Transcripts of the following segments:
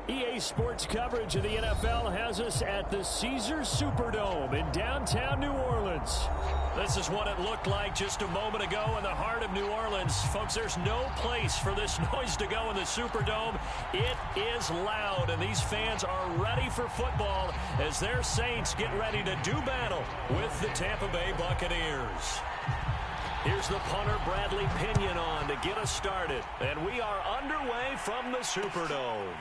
EA Sports coverage of the NFL has us at the Caesars Superdome in downtown New Orleans. This is what it looked like just a moment ago in the heart of New Orleans. Folks, there's no place for this noise to go in the Superdome. It is loud, and these fans are ready for football as their Saints get ready to do battle with the Tampa Bay Buccaneers. Here's the punter, Bradley Pinion, on to get us started. And we are underway from the Superdome.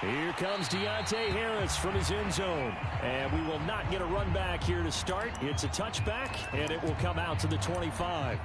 Here comes Deontay Harris from his end zone. And we will not get a run back here to start. It's a touchback, and it will come out to the 25.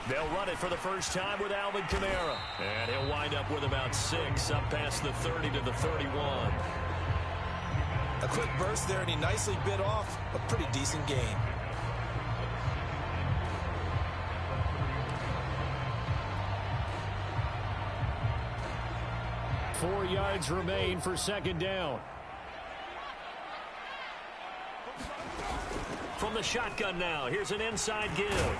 They'll run it for the first time with Alvin Kamara. And he'll wind up with about 6, up past the 30 to the 31. A quick burst there, and he nicely bit off a pretty decent gain. Four yards remain for second down. From the shotgun now, here's an inside give.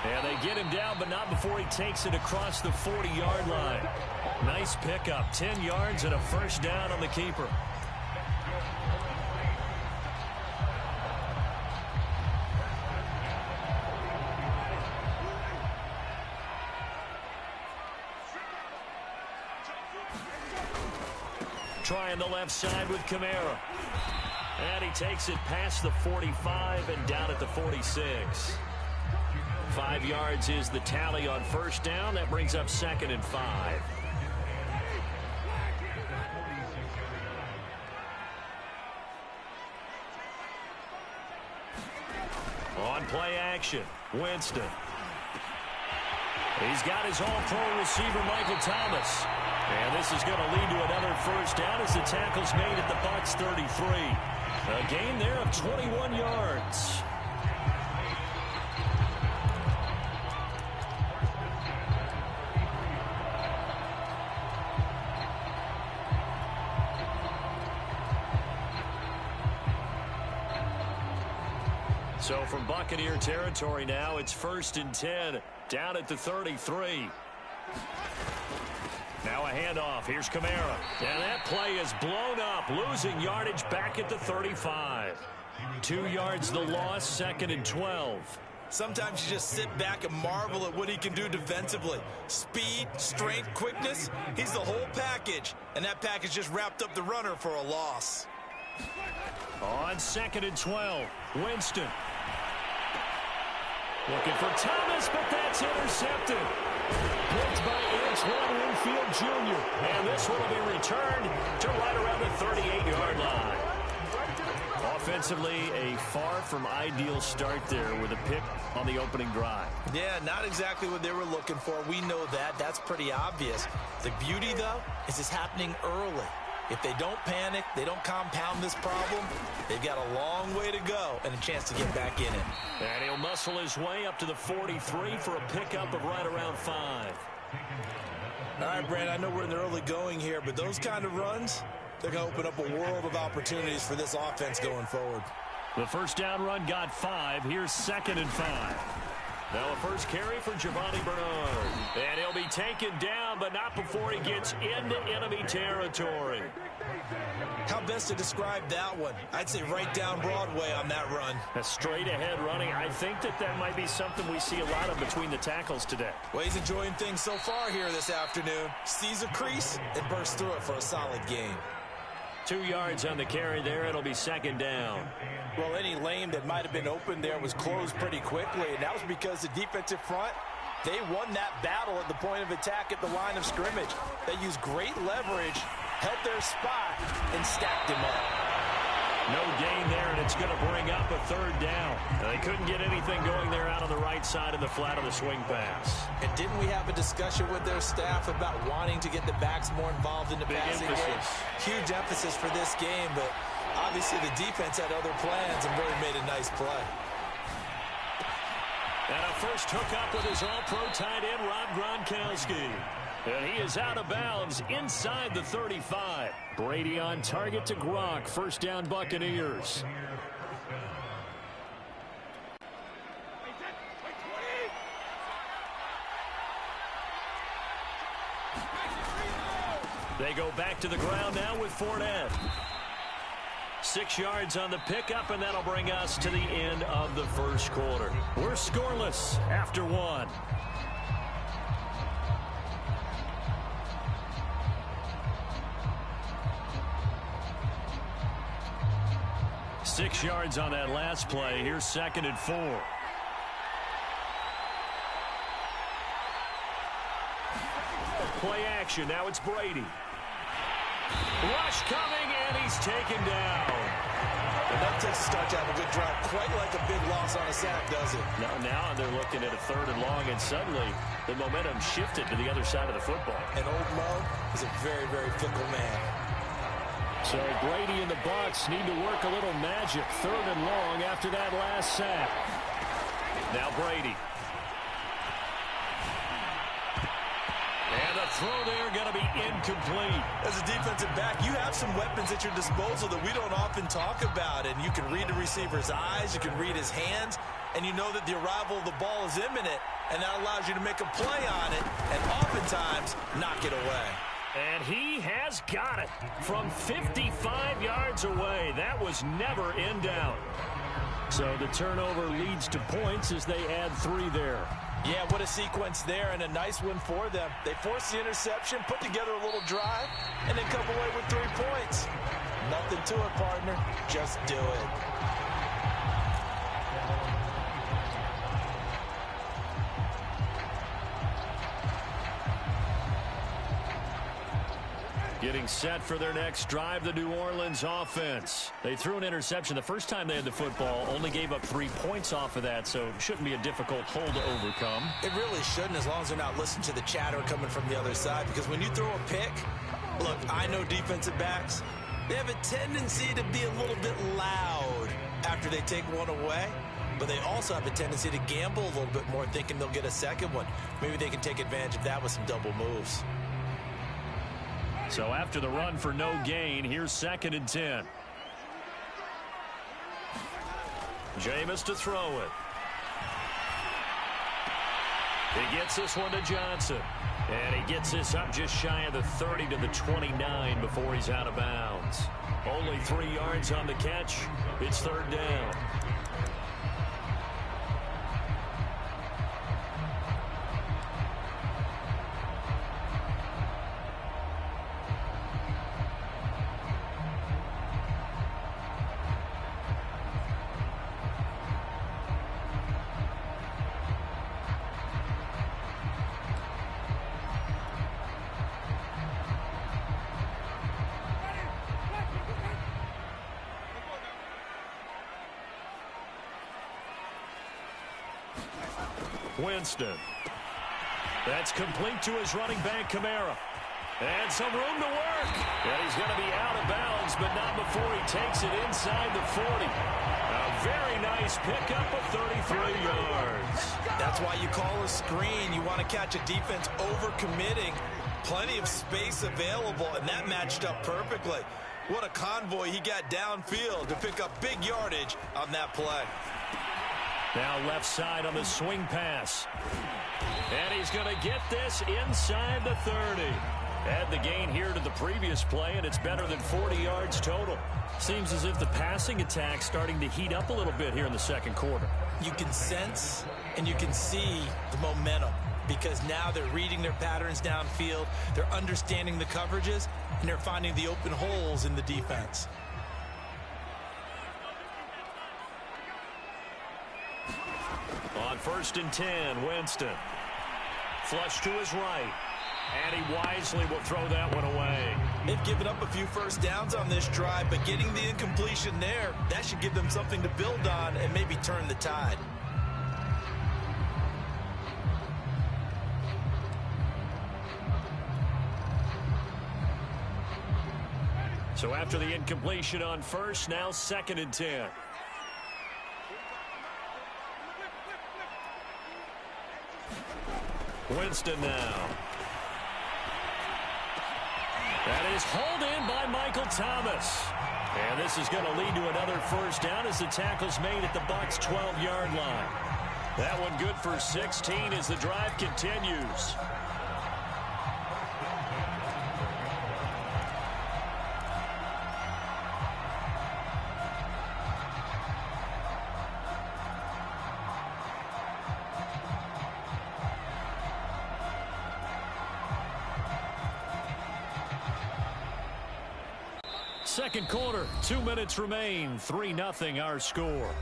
And they get him down, but not before he takes it across the 40-yard line. Nice pickup, 10 yards and a first down on the keeper. Trying the left side with Kamara. And he takes it past the 45 and down at the 46. 5 yards is the tally on first down. That brings up 2nd and 5. On play action, Winston. He's got his all-pro receiver, Michael Thomas. And this is going to lead to another first down as the tackle's made at the Bucs 33. A gain there of 21 yards. So from Buccaneer territory now, it's 1st and 10, down at the 33. Now a handoff. Here's Kamara. And that play is blown up, losing yardage back at the 35. 2 yards the loss, 2nd and 12. Sometimes you just sit back and marvel at what he can do defensively. Speed, strength, quickness, he's the whole package. And that package just wrapped up the runner for a loss. On 2nd and 12, Winston. Looking for Thomas, but that's intercepted. Picked by Antoine Winfield Jr. And this one will be returned to right around the 38-yard line. Offensively, a far from ideal start there with a pick on the opening drive. Yeah, not exactly what they were looking for. We know that. That's pretty obvious. The beauty, though, is it's happening early. If they don't panic, they don't compound this problem, they've got a long way to go and a chance to get back in it. And he'll muscle his way up to the 43 for a pickup of right around 5. All right, Brand, I know we're in the early going here, but those kind of runs, they're going to open up a world of opportunities for this offense going forward. The first down run got 5. Here's 2nd and 5. Now a first carry for Giovanni Bernard. And he'll be taken down, but not before he gets into enemy territory. How best to describe that one? I'd say right down Broadway on that run. A straight ahead running. I think that might be something we see a lot of between the tackles today. Well, he's enjoying things so far here this afternoon. Sees a crease and bursts through it for a solid gain. 2 yards on the carry there. It'll be 2nd down. Well, any lane that might have been open there was closed pretty quickly, and that was because the defensive front, they won that battle at the point of attack at the line of scrimmage. They used great leverage, held their spot, and stacked him up. No gain there, and it's going to bring up a 3rd down. Now, they couldn't get anything going there out on the right side of the flat of the swing pass. And didn't we have a discussion with their staff about wanting to get the backs more involved in the passing game? Huge emphasis for this game, but obviously the defense had other plans and really made a nice play. And a first hookup with his all-pro tight end, Rob Gronkowski. And he is out of bounds inside the 35. Brady on target to Gronk. First down, Buccaneers. They go back to the ground now with Fournette. 6 yards on the pickup, and that'll bring us to the end of the first quarter. We're scoreless after one. Six yards on that last play. Here's 2nd and 4. Play action. Now it's Brady. Rush coming, and he's taken down. And that takes a start to have a good drive. Quite like a big loss on a sack, does it? Now they're looking at a 3rd and long, and suddenly the momentum shifted to the other side of the football. And old Mo is a very, very fickle man. So Brady and the Bucs need to work a little magic. 3rd and long after that last sack. Now Brady. And the throw there going to be incomplete. As a defensive back, you have some weapons at your disposal that we don't often talk about. And you can read the receiver's eyes, you can read his hands, and you know that the arrival of the ball is imminent. And that allows you to make a play on it and oftentimes knock it away. And he has got it from 55 yards away. That was never in doubt. So the turnover leads to points as they add 3 there. Yeah, what a sequence there, and a nice one for them. They forced the interception, put together a little drive, and then come away with 3 points. Nothing to it, partner. Just do it. Getting set for their next drive, the New Orleans offense. They threw an interception the first time they had the football, only gave up 3 points off of that, so it shouldn't be a difficult hole to overcome. It really shouldn't, as long as they're not listening to the chatter coming from the other side, because when you throw a pick, look, I know defensive backs, they have a tendency to be a little bit loud after they take one away, but they also have a tendency to gamble a little bit more, thinking they'll get a second one. Maybe they can take advantage of that with some double moves. So after the run for no gain, here's 2nd and 10. Jameis to throw it. He gets this one to Johnson. And he gets this up just shy of the 30 to the 29 before he's out of bounds. Only 3 yards on the catch. It's 3rd down. Winston. That's complete to his running back, Kamara. And some room to work. And he's going to be out of bounds, but not before he takes it inside the 40. A very nice pickup of 33 yards. That's why you call a screen. You want to catch a defense overcommitting. Plenty of space available, and that matched up perfectly. What a convoy he got downfield to pick up big yardage on that play. Now left side on the swing pass. And he's going to get this inside the 30. Add the gain here to the previous play, and it's better than 40 yards total. Seems as if the passing attack's starting to heat up a little bit here in the 2nd quarter. You can sense and you can see the momentum, because now they're reading their patterns downfield, they're understanding the coverages, and they're finding the open holes in the defense. On 1st and 10, Winston. Flush to his right. And he wisely will throw that one away. They've given up a few first downs on this drive, but getting the incompletion there, that should give them something to build on and maybe turn the tide. So after the incompletion on 1st, now 2nd and 10. Winston now. That is hauled in by Michael Thomas. And this is going to lead to another first down as the tackle's made at the Bucs' 12-yard line. That one good for 16 as the drive continues. Second quarter, 2 minutes remain. 3-0 our score.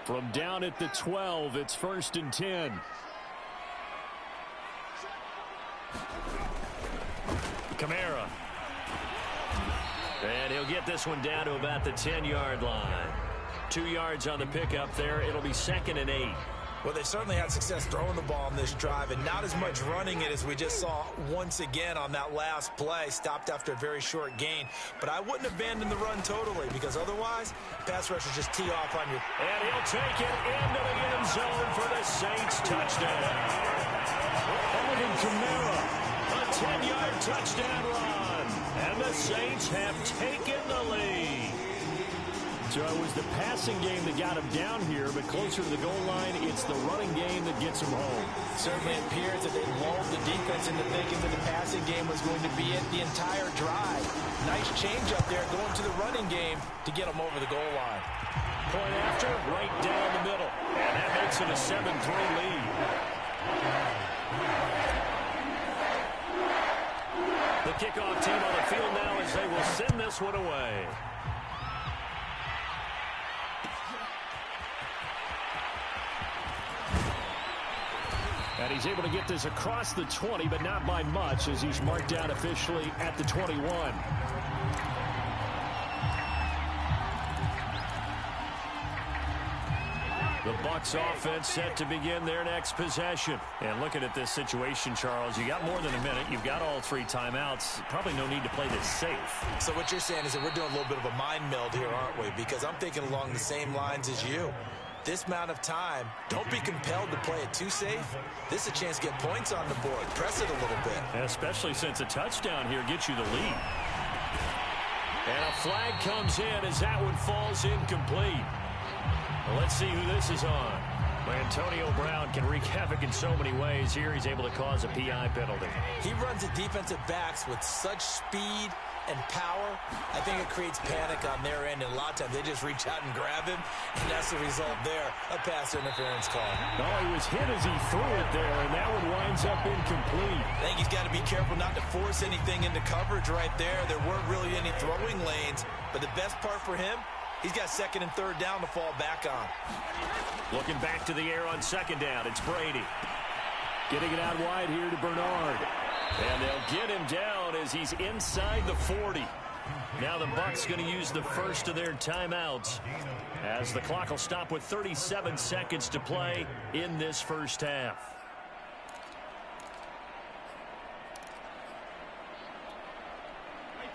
From down at the 12, it's 1st and 10. Kamara. And he'll get this one down to about the 10-yard line. 2 yards on the pickup there. It'll be 2nd and 8. Well, they certainly had success throwing the ball on this drive and not as much running it as we just saw once again on that last play. Stopped after a very short gain. But I wouldn't abandon the run totally because otherwise, pass rushers just tee off on you. And he'll take it into the end zone for the Saints touchdown. Alvin Kamara, a 10-yard touchdown run. And the Saints have taken the lead. So it was the passing game that got him down here, but closer to the goal line, it's the running game that gets him home. Certainly appears that they lulled the defense into thinking that the passing game was going to be it the entire drive. Nice change up there going to the running game to get them over the goal line. Point after, right down the middle. And that makes it a 7-3 lead. The kickoff team on the field now as they will send this one away. And he's able to get this across the 20, but not by much as he's marked down officially at the 21. The Bucs offense set to begin their next possession. And looking at this situation, Charles, you got more than a minute. You've got all 3 timeouts. Probably no need to play this safe. So what you're saying is that we're doing a little bit of a mind meld here, aren't we? Because I'm thinking along the same lines as you. This amount of time, don't be compelled to play it too safe. This is a chance to get points on the board. Press it a little bit. Especially since a touchdown here gets you the lead. And a flag comes in as that one falls incomplete. Well, let's see who this is on. Antonio Brown can wreak havoc in so many ways. Here he's able to cause a PI penalty. He runs at defensive backs with such speed and power. I think it creates panic on their end, and a lot of times they just reach out and grab him, and that's the result there, a pass interference call. No, he was hit as he threw it there, and that one winds up incomplete. I think he's got to be careful not to force anything into coverage right there. There weren't really any throwing lanes, but the best part for him, he's got 2nd and 3rd down to fall back on. Looking back to the air on 2nd down, it's Brady. Getting it out wide here to Bernard. And they'll get him down as he's inside the 40. Now the Bucs going to use the first of their timeouts as the clock will stop with 37 seconds to play in this first half.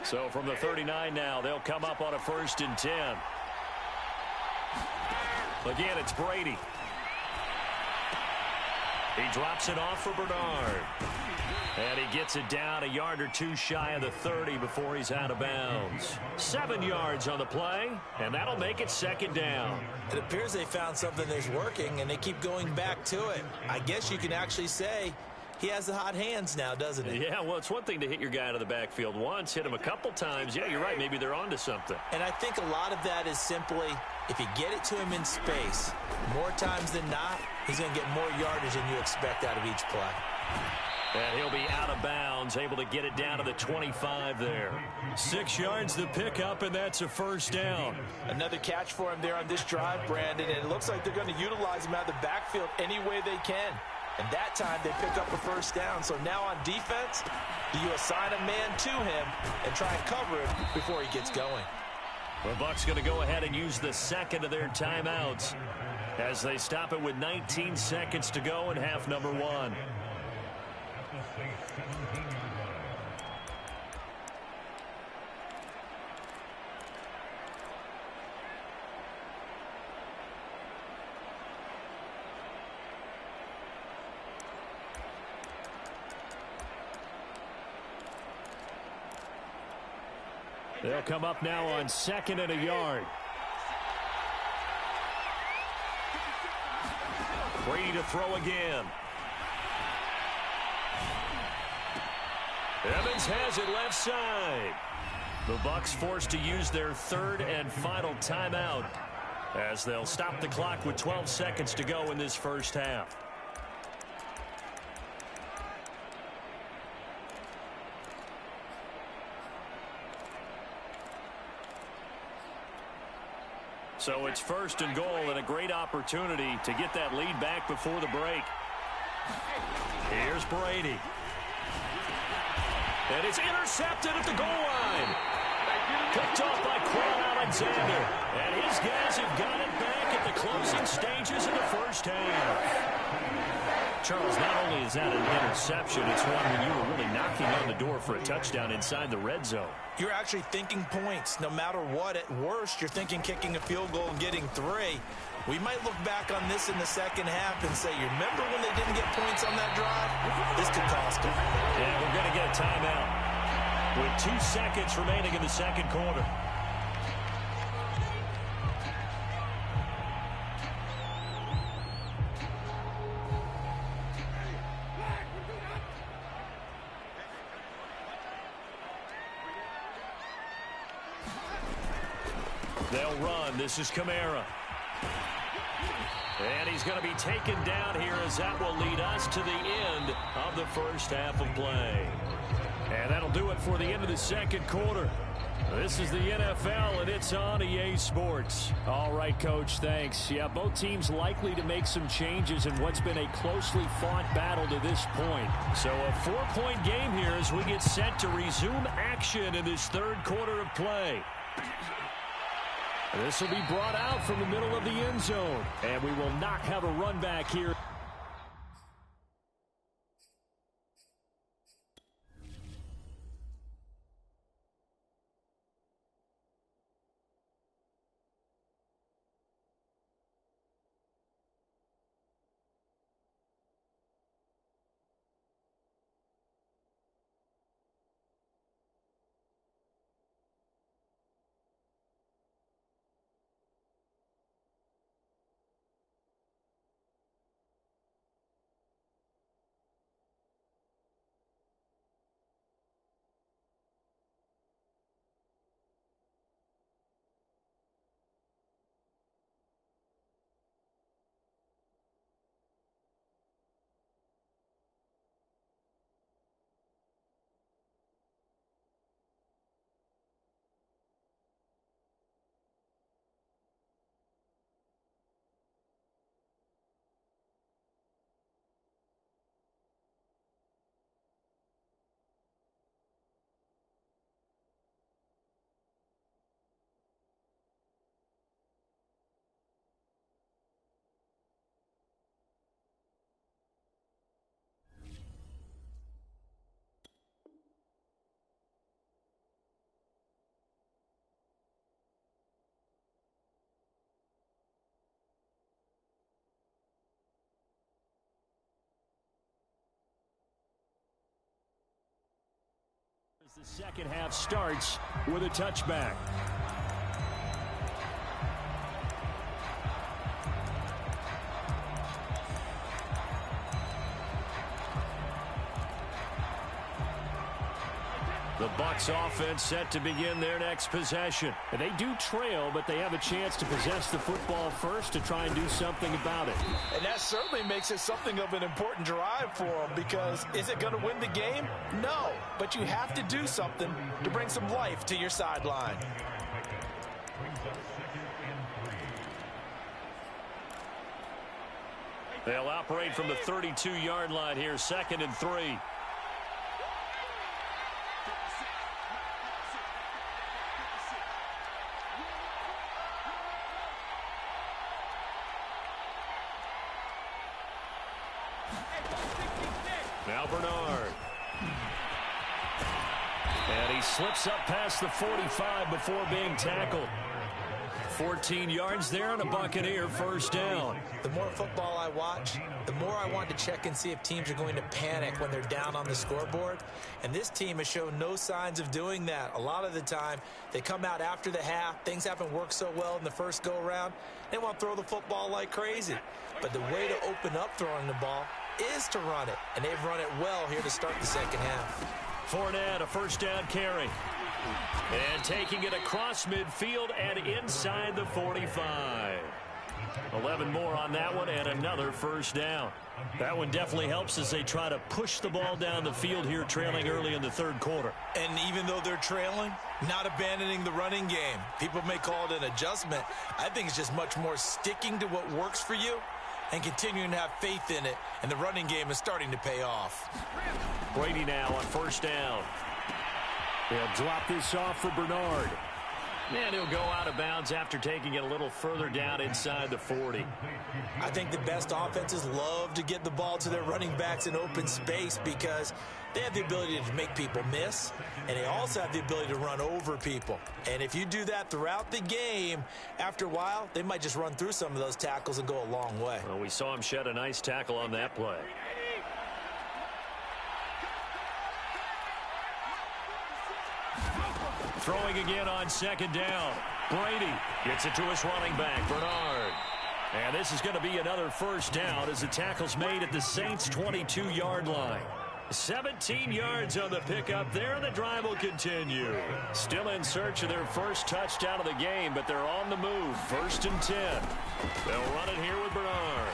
So from the 39 now, they'll come up on a 1st and 10. Again, it's Brady. He drops it off for Bernard. And he gets it down a yard or 2 shy of the 30 before he's out of bounds. 7 yards on the play, and that'll make it 2nd down. It appears they found something that's working, and they keep going back to it. I guess you can actually say he has the hot hands now, doesn't he? Yeah, well, it's one thing to hit your guy out of the backfield once, hit him a couple times. Yeah, you're right. Maybe they're onto something. And I think a lot of that is simply if you get it to him in space, more times than not, he's going to get more yardage than you expect out of each play. And he'll be out of bounds, able to get it down to the 25 there. 6 yards the pickup, and that's a 1st down. Another catch for him there on this drive, Brandon, and it looks like they're going to utilize him out of the backfield any way they can. And that time they pick up a 1st down. So now on defense, do you assign a man to him and try and cover him before he gets going? The Bucs going to go ahead and use the 2nd of their timeouts as they stop it with 19 seconds to go in half number 1. They'll come up now on 2nd and a yard. Free to throw again. Evans has it left side. The Bucs forced to use their 3rd and final timeout as they'll stop the clock with 12 seconds to go in this first half. So it's 1st and goal and a great opportunity to get that lead back before the break. Here's Brady. And it's intercepted at the goal line. Picked off by Quan Alexander. And his guys have got it back at the closing stages of the first half. Charles, not only is that an interception, it's one when you were really knocking on the door for a touchdown inside the red zone. You're actually thinking points. No matter what, at worst, you're thinking kicking a field goal and getting 3. We might look back on this in the second half and say, you remember when they didn't get points on that drive? This could cost them. Yeah, we're going to get a timeout with 2 seconds remaining in the second quarter. They'll run. This is Kamara. And he's going to be taken down here as that will lead us to the end of the first half of play. And that'll do it for the end of the second quarter. This is the NFL, and it's on EA Sports. All right, Coach, thanks. Yeah, both teams likely to make some changes in what's been a closely fought battle to this point. So a 4-point game here as we get set to resume action in this third quarter of play. This will be brought out from the middle of the end zone, and we will not have a run back here. The second half starts with a touchback. The Bucs offense set to begin their next possession. And they do trail, but they have a chance to possess the football first to try and do something about it. And that certainly makes it something of an important drive for them, because is it going to win the game? No, but you have to do something to bring some life to your sideline. They'll operate from the 32-yard line here, 2nd and 3. Now Bernard. And he slips up past the 45 before being tackled. 14 yards there and a Buccaneer first down. The more football I watch, the more I want to check and see if teams are going to panic when they're down on the scoreboard. And this team has shown no signs of doing that. A lot of the time, they come out after the half. Things haven't worked so well in the first go-around. They want to throw the football like crazy. But the way to open up throwing the ball is to run it. And they've run it well here to start the second half. Fournette, a first down carry. And taking it across midfield and inside the 45. 11 more on that one and another first down. That one definitely helps as they try to push the ball down the field here, trailing early in the third quarter. And even though they're trailing, not abandoning the running game. People may call it an adjustment. I think it's just much more sticking to what works for you and continuing to have faith in it. And the running game is starting to pay off. Brady now on first down. They'll drop this off for Bernard. And he'll go out of bounds after taking it a little further down inside the 40. I think the best offenses love to get the ball to their running backs in open space because they have the ability to make people miss, and they also have the ability to run over people. And if you do that throughout the game, after a while, they might just run through some of those tackles and go a long way. Well, we saw him shed a nice tackle on that play. Throwing again on second down. Brady gets it to his running back, Bernard. And this is going to be another first down as the tackle's made at the Saints' 22-yard line. 17 yards on the pickup there, and the drive will continue. Still in search of their first touchdown of the game, but they're on the move. 1st and 10. They'll run it here with Bernard.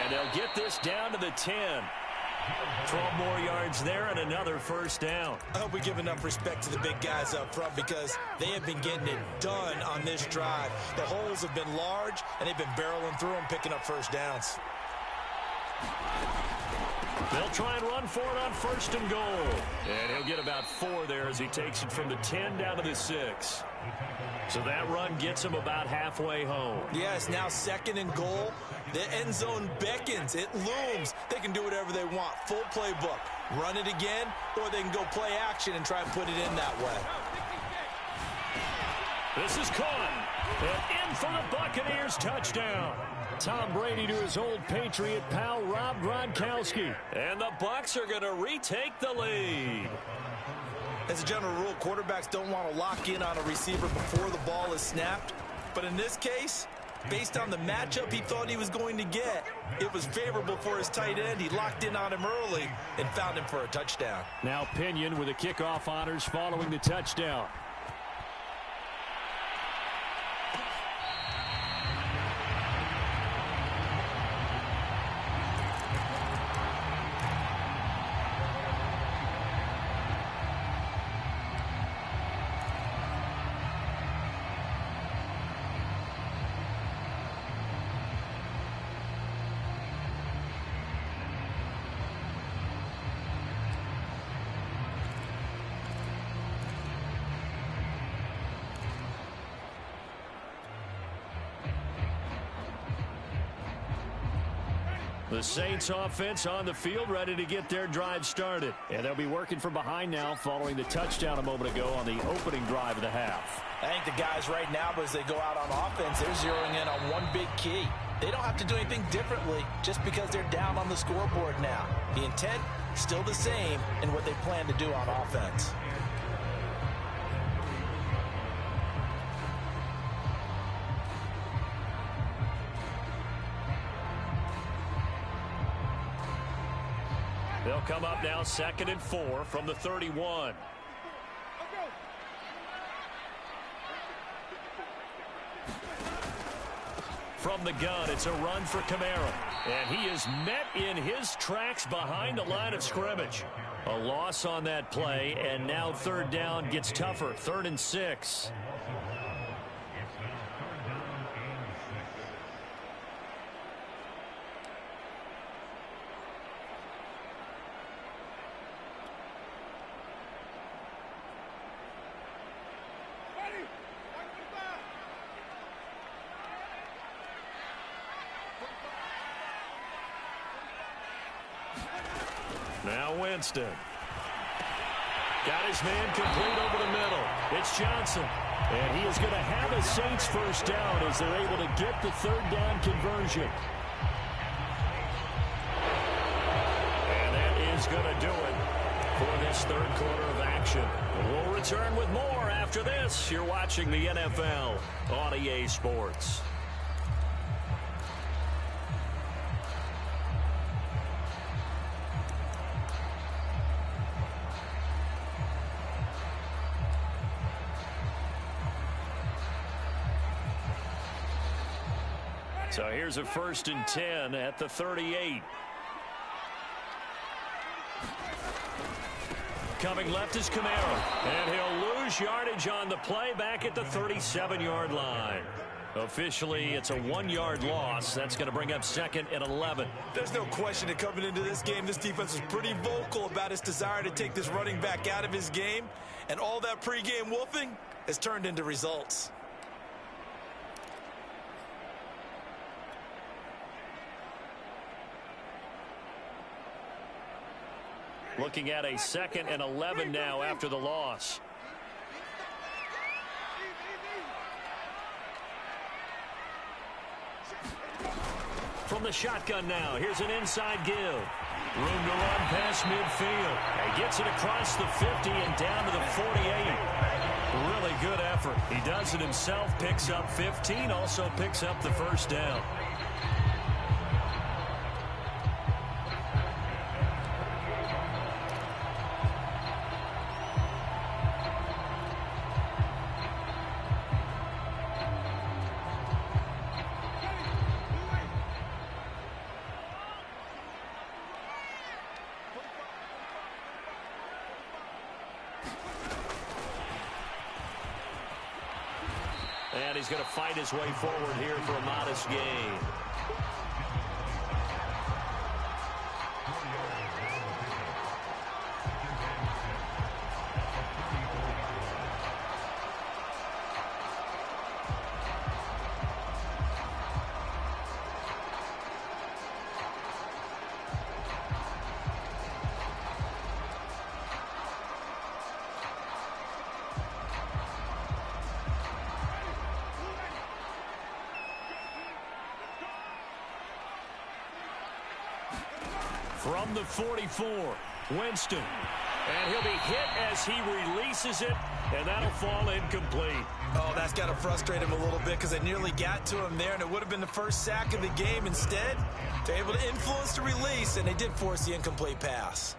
And they'll get this down to the 10. 12 more yards there and another first down. I hope we give enough respect to the big guys up front because they have been getting it done on this drive. The holes have been large, and they've been barreling through them, picking up first downs. They'll try and run for it on 1st and goal. And he'll get about 4 there as he takes it from the 10 down to the 6. So that run gets him about halfway home. Yes, now 2nd and goal. The end zone beckons. It looms. They can do whatever they want. Full playbook. Run it again, or they can go play action and try and put it in that way. This is caught. And in for the Buccaneers touchdown. Tom Brady to his old Patriot pal, Rob Gronkowski. And the Bucs are going to retake the lead. As a general rule, quarterbacks don't want to lock in on a receiver before the ball is snapped. But in this case, based on the matchup he thought he was going to get, it was favorable for his tight end. He locked in on him early and found him for a touchdown. Now Pinion with the kickoff honors following the touchdown. The Saints offense on the field ready to get their drive started. And they'll be working from behind now following the touchdown a moment ago on the opening drive of the half. I think the guys right now, as they go out on offense, they're zeroing in on one big key. They don't have to do anything differently just because they're down on the scoreboard now. The intent, still the same in what they plan to do on offense. They'll come up now 2nd and 4 from the 31. From the gun, it's a run for Kamara. And he is met in his tracks behind the line of scrimmage. A loss on that play, and now 3rd down gets tougher. 3rd and 6. Now Winston. Got his man complete over the middle. It's Johnson. And he is going to have a Saints first down as they're able to get the third down conversion. And that is going to do it for this third quarter of action. We'll return with more after this. You're watching the NFL on EA Sports. So here's a 1st and 10 at the 38. Coming left is Kamara. And he'll lose yardage on the play back at the 37-yard line. Officially, it's a 1-yard loss. That's going to bring up 2nd and 11. There's no question that coming into this game, this defense is pretty vocal about its desire to take this running back out of his game. And all that pregame wolfing has turned into results. Looking at a 2nd and 11 now after the loss. From the shotgun now, here's an inside give. Room to run past midfield. He gets it across the 50 and down to the 48. Really good effort. He does it himself, picks up 15, also picks up the first down. And he's going to fight his way forward here for a modest gain. From the 44, Winston. And he'll be hit as he releases it, and that'll fall incomplete. Oh, that's got to frustrate him a little bit because they nearly got to him there, and it would have been the first sack of the game. Instead, they're able to influence the release, and they did force the incomplete pass.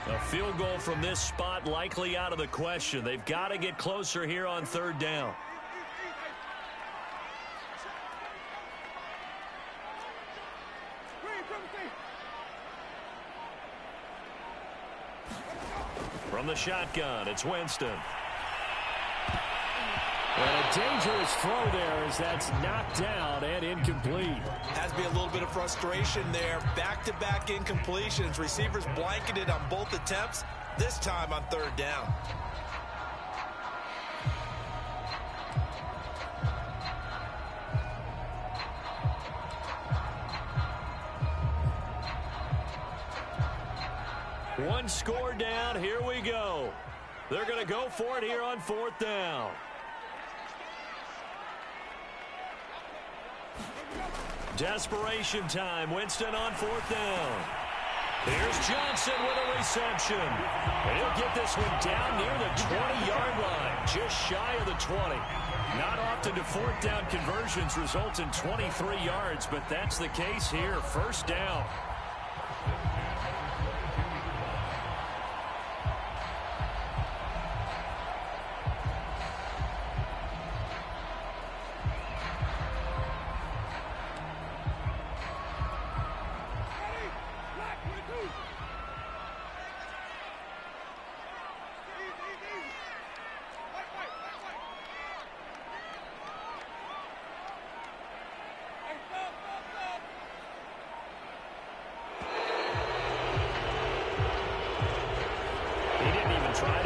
A field goal from this spot likely out of the question. They've got to get closer here on 3rd down. From the shotgun, it's Winston. And a dangerous throw there as that's knocked down and incomplete. Has to be a little bit of frustration there. Back-to-back incompletions. Receivers blanketed on both attempts, this time on 3rd down. One score down. Here we go. They're going to go for it here on 4th down. Desperation time. Winston on 4th down. Here's Johnson with a reception. And he'll get this one down near the 20-yard line, just shy of the 20. Not often do 4th down conversions result in 23 yards, but that's the case here. 1st down.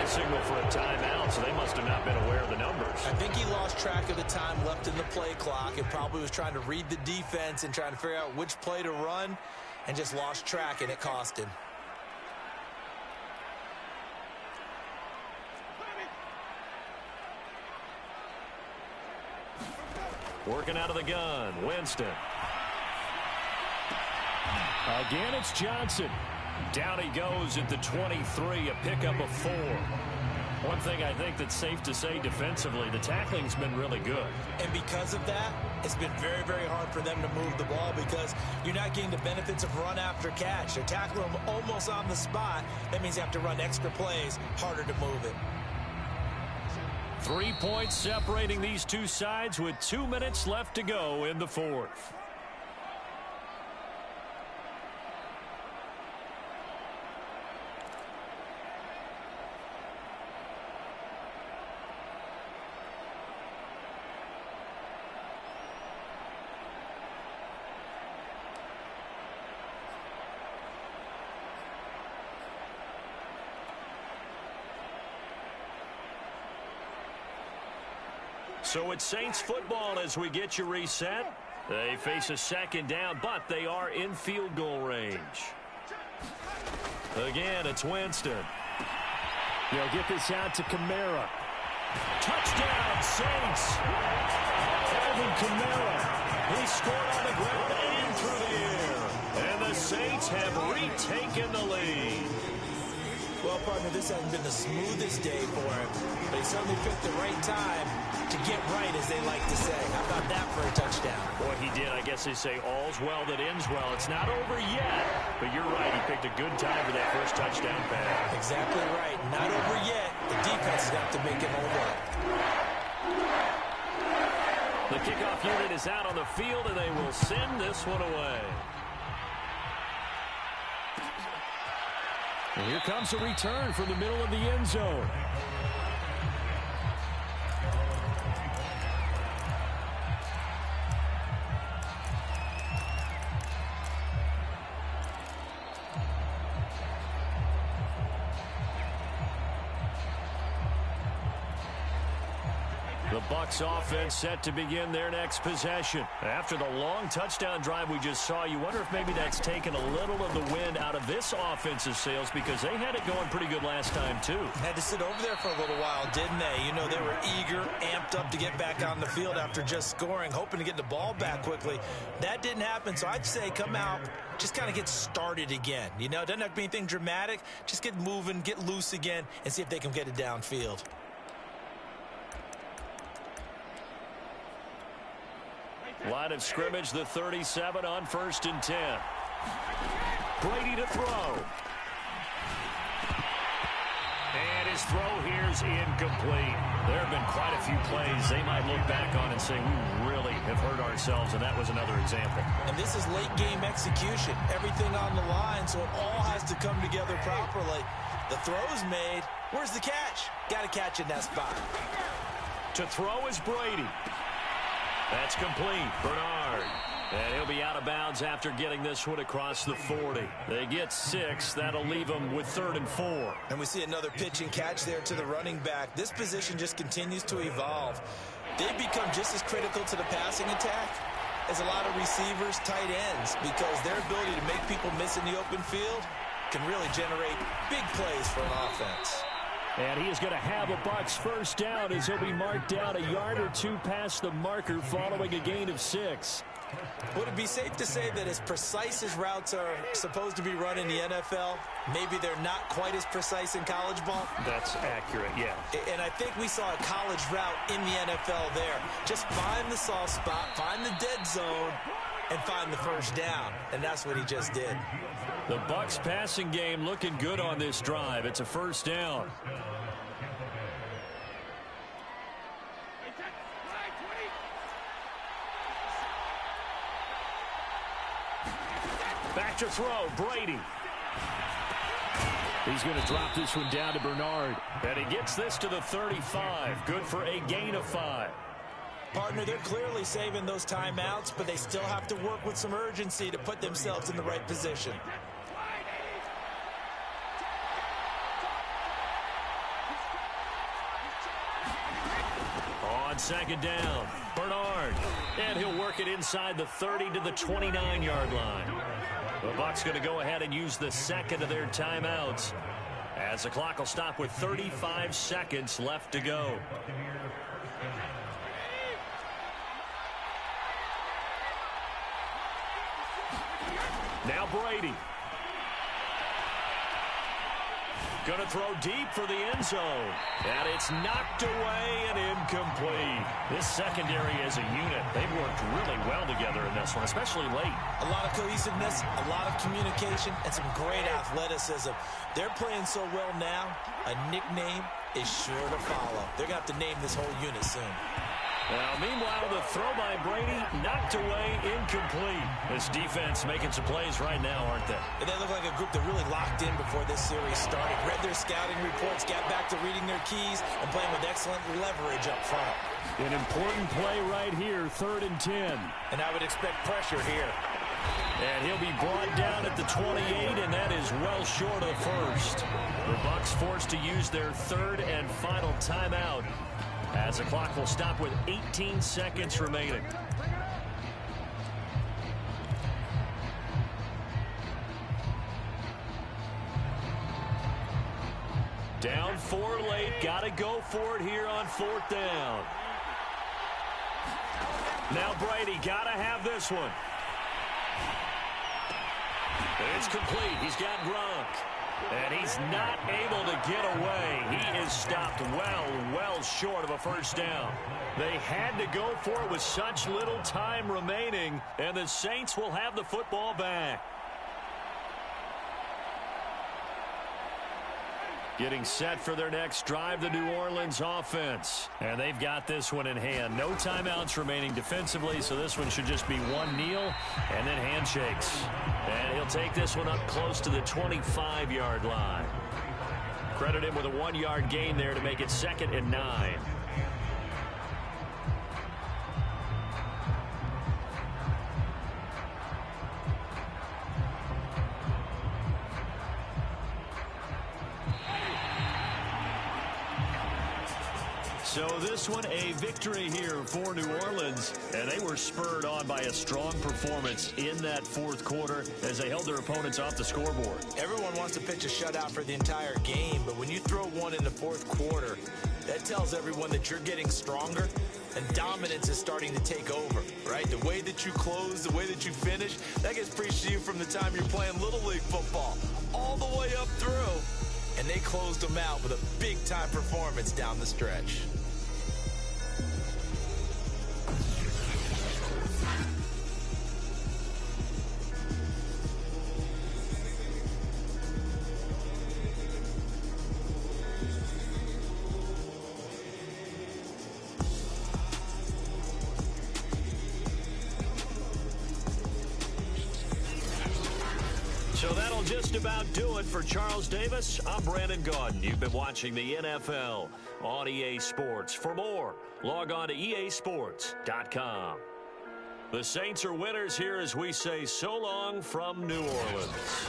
my signal for a timeout, so they must have not been aware of the numbers. I think he lost track of the time left in the play clock and probably was trying to read the defense and trying to figure out which play to run and just lost track, and it cost him. Working out of the gun, Winston. Again, it's Johnson. Down he goes at the 23, a pickup of 4. One thing I think that's safe to say defensively, the tackling's been really good. And because of that, it's been very, very hard for them to move the ball because you're not getting the benefits of run after catch. They're tackling them almost on the spot. That means you have to run extra plays, harder to move it. 3 points separating these two sides with 2 minutes left to go in the fourth. So it's Saints football as we get you reset. They face a second down, but they are in field goal range. Again, it's Winston. They'll get this out to Kamara. Touchdown, Saints. Alvin Kamara. He scored on the ground and through the air. And the Saints have retaken the lead. Well, partner, this hasn't been the smoothest day for him, but he certainly picked the right time to get right, as they like to say. How about that for a touchdown? Boy, he did. I guess they say all's well that ends well. It's not over yet, but you're right. He picked a good time for that first touchdown pass. Exactly right. Not over yet. The defense has got to make him over. The kickoff unit is out on the field, and they will send this one away. And here comes a return from the middle of the end zone. The Bucs offense set to begin their next possession. After the long touchdown drive we just saw, you wonder if maybe that's taken a little of the wind out of this offensive sails because they had it going pretty good last time too. Had to sit over there for a little while, didn't they? You know, they were eager, amped up to get back on the field after just scoring, hoping to get the ball back quickly. That didn't happen, so I'd say come out, just kind of get started again. You know, it doesn't have to be anything dramatic. Just get moving, get loose again, and see if they can get it downfield. Line of scrimmage, the 37 on 1st and 10. Brady to throw. And his throw here is incomplete. There have been quite a few plays they might look back on and say, we really have hurt ourselves, and that was another example. And this is late game execution. Everything on the line, so it all has to come together properly. The throw's made. Where's the catch? Got to catch in that spot. To throw is Brady. That's complete. Bernard. And he'll be out of bounds after getting this one across the 40. They get 6. That'll leave them with 3rd and 4. And we see another pitch and catch there to the running back. This position just continues to evolve. They've become just as critical to the passing attack as a lot of receivers, tight ends, because their ability to make people miss in the open field can really generate big plays for an offense. And he is going to have a Bucs first down as he'll be marked down a yard or two past the marker following a gain of 6. Would it be safe to say that as precise as routes are supposed to be run in the NFL, maybe they're not quite as precise in college ball? That's accurate, yeah. And I think we saw a college route in the NFL there. Just find the soft spot, find the dead zone, and find the first down. And that's what he just did. The Bucs passing game looking good on this drive. It's a first down. Back to throw, Brady. He's going to drop this one down to Bernard. And he gets this to the 35. Good for a gain of 5. Partner, they're clearly saving those timeouts, but they still have to work with some urgency to put themselves in the right position. On second down, Bernard. And he'll work it inside the 30 to the 29-yard line. The Bucs going to go ahead and use the second of their timeouts, as the clock will stop with 35 seconds left to go. Now Brady. Going to throw deep for the end zone. And it's knocked away and incomplete. This secondary as a unit, they've worked really well together in this one, especially late. A lot of cohesiveness, a lot of communication, and some great athleticism. They're playing so well now, a nickname is sure to follow. They're going to have to name this whole unit soon. Well, meanwhile, the throw by Brady knocked away, incomplete. This defense making some plays right now, aren't they? And they look like a group that really locked in before this series started. Read their scouting reports, got back to reading their keys, and playing with excellent leverage up front. An important play right here, 3rd and 10. And I would expect pressure here. And he'll be brought down at the 28, and that is well short of the first. The Bucs forced to use their 3rd and final timeout, as the clock will stop with 18 seconds remaining. Down 4 late. Got to go for it here on 4th down. Now Brady got to have this one. It's complete. He's got Gronk. And he's not able to get away. He is stopped well short of a first down. They had to go for it with such little time remaining, and the Saints will have the football back. Getting set for their next drive, the New Orleans offense. And they've got this one in hand. No timeouts remaining defensively, so this one should just be one kneel and then handshakes. And he'll take this one up close to the 25-yard line. Credit him with a 1-yard gain there to make it 2nd and 9. So this one a victory here for New Orleans, and they were spurred on by a strong performance in that 4th quarter as they held their opponents off the scoreboard. Everyone wants to pitch a shutout for the entire game, but when you throw one in the 4th quarter, that tells everyone that you're getting stronger and dominance is starting to take over, right? The way that you close, the way that you finish, that gets preached to you from the time you're playing Little League football all the way up through. And they closed them out with a big-time performance down the stretch. So that'll just about do it for Charles Davis. I'm Brandon Gaudin. You've been watching the NFL on EA Sports. For more, log on to easports.com. The Saints are winners here as we say so long from New Orleans.